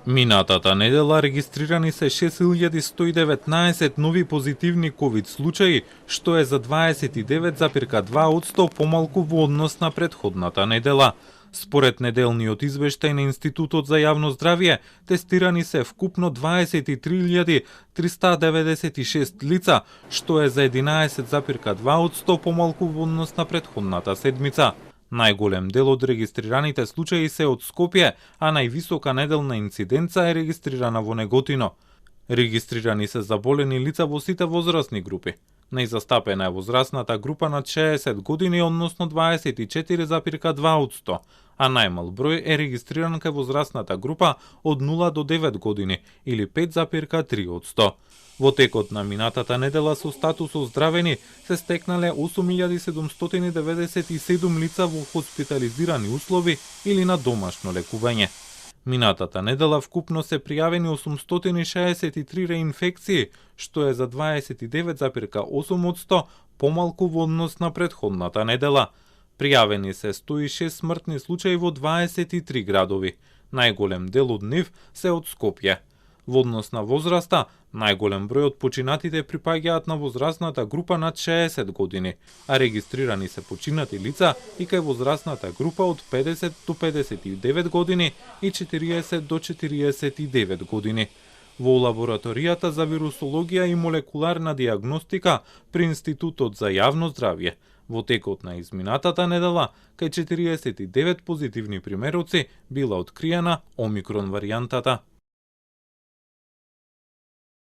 Минатата недела регистрирани се 6119 нови позитивни ковид случаи, што е за 29,2% помалку во однос на претходната недела. Според неделниот извештај на Институтот за јавно здравје, тестирани се вкупно 23.396 лица, што е за 11,2% помалку во однос на претходната седмица. Најголем дел од регистрираните случаи се од Скопје, а највисока неделна инциденца е регистрирана во Неготино. Регистрирани се заболени лица во сите возрастни групи. Најзастапена е возрастната група над 60 години, односно 24,2%, а најмал број е регистриран кај возрастната група од 0 до 9 години, или 5,3%. Во текот на минатата недела со статус оздравени се стекнале 8797 лица во хоспитализирани услови или на домашно лекување. Минатата недела вкупно се пријавени 863 реинфекции, што е за 29,8% помалку во однос на претходната недела. Пријавени се 106 смртни случаи во 23 градови. Најголем дел од нив се од Скопје. Во однос на возраста, најголем број од починатите припаѓаат на возрастната група над 60 години, а регистрирани се починати лица и кај возрастната група од 50 до 59 години и 40 до 49 години. Во лабораторијата за вирусологија и молекуларна диагностика при Институтот за јавно здравје, во текот на изминатата недела, кај 49 позитивни примероци била откриена омикрон варијантата.